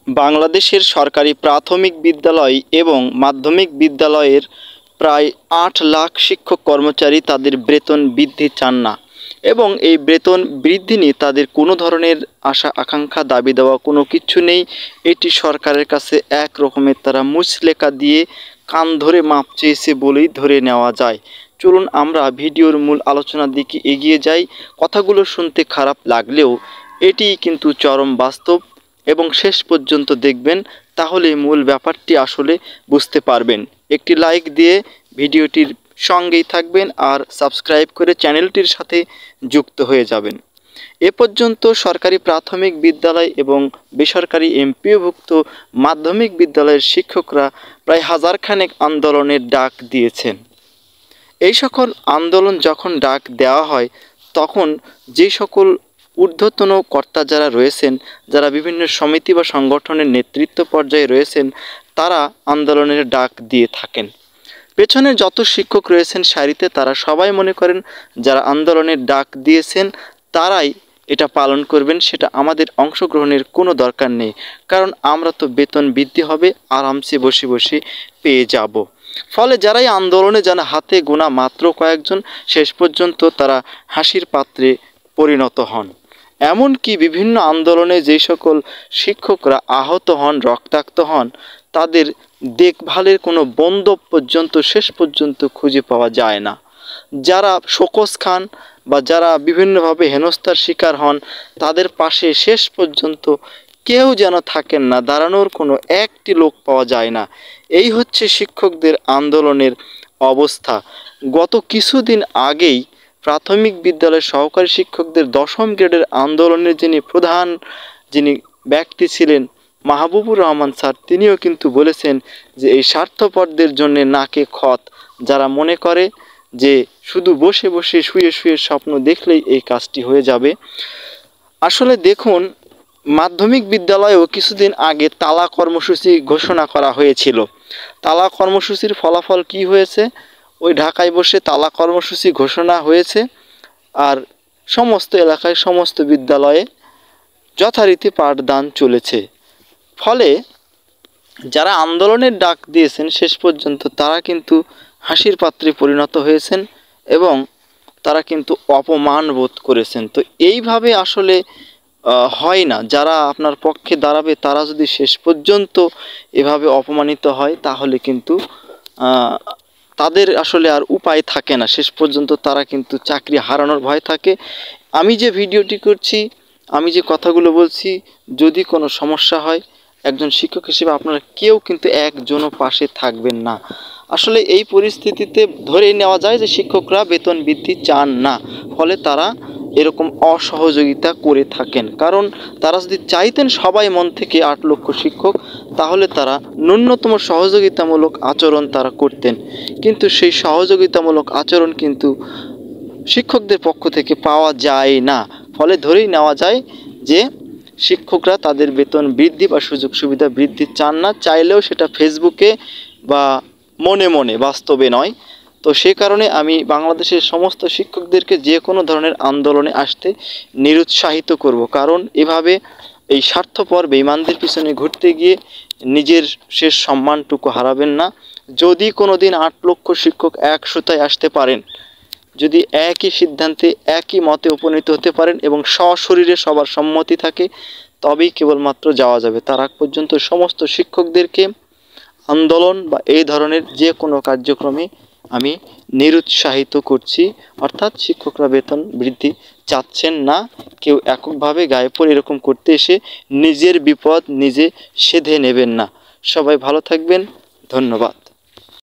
বাংলাদেশের সরকারি প্রাথমিক বিদ্যালয় এবং মাধ্যমিক বিদ্যালয়ের প্রায় ৮ লাখ শিক্ষক কর্মচারী তাদের বেতন বৃদ্ধি চান না এবং এই বেতন বৃদ্ধি নিয়ে তাদের কোনো ধরনের আশা আকাঙ্ক্ষা দাবি দেওয়া কোনো কিছু নেই। এটি সরকারের কাছে এক রকমের তারা মুচলেকা দিয়ে কান ধরে মাপ চেয়েছে বলেই ধরে নেওয়া যায়। চলুন আমরা ভিডিওর মূল আলোচনার দিকে এগিয়ে যাই। কথাগুলো শুনতে খারাপ লাগলেও এটি কিন্তু চরম বাস্তব এবং শেষ পর্যন্ত দেখবেন, তাহলে মূল ব্যাপারটি আসলে বুঝতে পারবেন। একটি লাইক দিয়ে ভিডিওটির সঙ্গেই থাকবেন আর সাবস্ক্রাইব করে চ্যানেলটির সাথে যুক্ত হয়ে যাবেন। এ পর্যন্ত সরকারি প্রাথমিক বিদ্যালয় এবং বেসরকারি এমপিওভুক্ত মাধ্যমিক বিদ্যালয়ের শিক্ষকরা প্রায় হাজারখানেক আন্দোলনের ডাক দিয়েছেন। এই সকল আন্দোলন যখন ডাক দেওয়া হয় তখন যে সকল ঊর্ধ্বতন কর্তা যারা রয়েছেন, যারা বিভিন্ন সমিতি বা সংগঠনের নেতৃত্ব পর্যায়ে রয়েছেন, তারা আন্দোলনের ডাক দিয়ে থাকেন। পেছনে যত শিক্ষক রয়েছেন সারিতে, তারা সবাই মনে করেন যারা আন্দোলনের ডাক দিয়েছেন তারাই এটা পালন করবেন, সেটা আমাদের অংশগ্রহণের কোনো দরকার নেই, কারণ আমরা তো বেতন বৃদ্ধি হবে আরামসে বসে বসে পেয়ে যাব। ফলে যারাই আন্দোলনে যান হাতে গোনা মাত্র কয়েকজন, শেষ পর্যন্ত তারা হাসির পাত্রে পরিণত হন। এমনকি বিভিন্ন আন্দোলনে যে সকল শিক্ষকরা আহত হন, রক্তাক্ত হন, তাদের দেখভালের কোনো বন্দোবস্ত পর্যন্ত শেষ পর্যন্ত খুঁজে পাওয়া যায় না। যারা শোকজ খান বা যারা বিভিন্নভাবে হেনস্থার শিকার হন, তাদের পাশে শেষ পর্যন্ত কেউ যেন থাকেন না, দাঁড়ানোর কোনো একটি লোক পাওয়া যায় না। এই হচ্ছে শিক্ষকদের আন্দোলনের অবস্থা। গত কিছুদিন আগেই প্রাথমিক বিদ্যালয়ের সহকারী শিক্ষকদের ১০ম গ্রেডের আন্দোলনের যিনি ব্যক্তি ছিলেন মাহবুবুর রহমান স্যার, তিনিও কিন্তু বলেছেন যে এই স্বার্থপরদের জন্য নাকে খত, যারা মনে করে যে শুধু বসে বসে শুয়ে শুয়ে স্বপ্ন দেখলেই এই কাজটি হয়ে যাবে। আসলে দেখুন, মাধ্যমিক বিদ্যালয়েও কিছুদিন আগে তালা কর্মসূচি ঘোষণা করা হয়েছিল। তালা কর্মসূচির ফলাফল কি হয়েছে? ওই ঢাকায় বসে তালা কর্মসূচি ঘোষণা হয়েছে আর সমস্ত এলাকায় সমস্ত বিদ্যালয়ে যথারীতি পাঠদান চলেছে। ফলে যারা আন্দোলনের ডাক দিয়েছেন শেষ পর্যন্ত তারা কিন্তু হাসির পাত্রে পরিণত হয়েছেন এবং তারা কিন্তু অপমান বোধ করেছেন। তো এইভাবে আসলে হয় না। যারা আপনার পক্ষে দাঁড়াবে তারা যদি শেষ পর্যন্ত এভাবে অপমানিত হয় তাহলে কিন্তু তাদের আসলে আর উপায় থাকে না। শেষ পর্যন্ত তারা কিন্তু চাকরি হারানোর ভয় থাকে। আমি যে ভিডিওটি করছি, আমি যে কথাগুলো বলছি, যদি কোনো সমস্যা হয় একজন শিক্ষক হিসেবে আপনারা কেউ কিন্তু একজনও পাশে থাকবেন না। আসলে এই পরিস্থিতিতে ধরেই নেওয়া যায় যে শিক্ষকরা বেতন বৃদ্ধি চান না, ফলে তারা এরকম অসহযোগিতা করে থাকেন। কারণ তারা যদি চাইতেন সবাই মন থেকে ৮ লক্ষ শিক্ষক, তাহলে তারা ন্যূনতম সহযোগিতামূলক আচরণ তারা করতেন, কিন্তু সেই সহযোগিতামূলক আচরণ কিন্তু শিক্ষকদের পক্ষ থেকে পাওয়া যায় না। ফলে ধরেই নেওয়া যায় যে শিক্ষকরা তাদের বেতন বৃদ্ধি বা সুযোগ সুবিধা বৃদ্ধি চান না, চাইলেও সেটা ফেসবুকে বা মনে মনে, বাস্তবে নয়। তো সে কারণে আমি বাংলাদেশের সমস্ত শিক্ষকদেরকে যে কোনো ধরনের আন্দোলনে আসতে নিরুৎসাহিত করব, কারণ এভাবে এই স্বার্থপর বেঈমানদের পিছনে ঘুরতে গিয়ে নিজের শেষ সম্মানটুকু হারাবেন না। যদি কোনো দিন ৮ লক্ষ শিক্ষক এক সুতায় আসতে পারেন, যদি একই সিদ্ধান্তে একই মতে উপনীত হতে পারেন এবং সশরীরে সবার সম্মতি থাকে, তবেই কেবলমাত্র যাওয়া যাবে। তার আগ পর্যন্ত সমস্ত শিক্ষকদেরকে আন্দোলন বা এই ধরনের যে কোনো কার্যক্রমে আমি নিরুৎসাহিত করছি। অর্থাৎ শিক্ষকরা বেতন বৃদ্ধি চাচ্ছেন না। কেউ এককভাবে গায়ে পড়ে এরকম করতে এসে নিজের বিপদ নিজে সেধে নেবেন না। সবাই ভালো থাকবেন। ধন্যবাদ।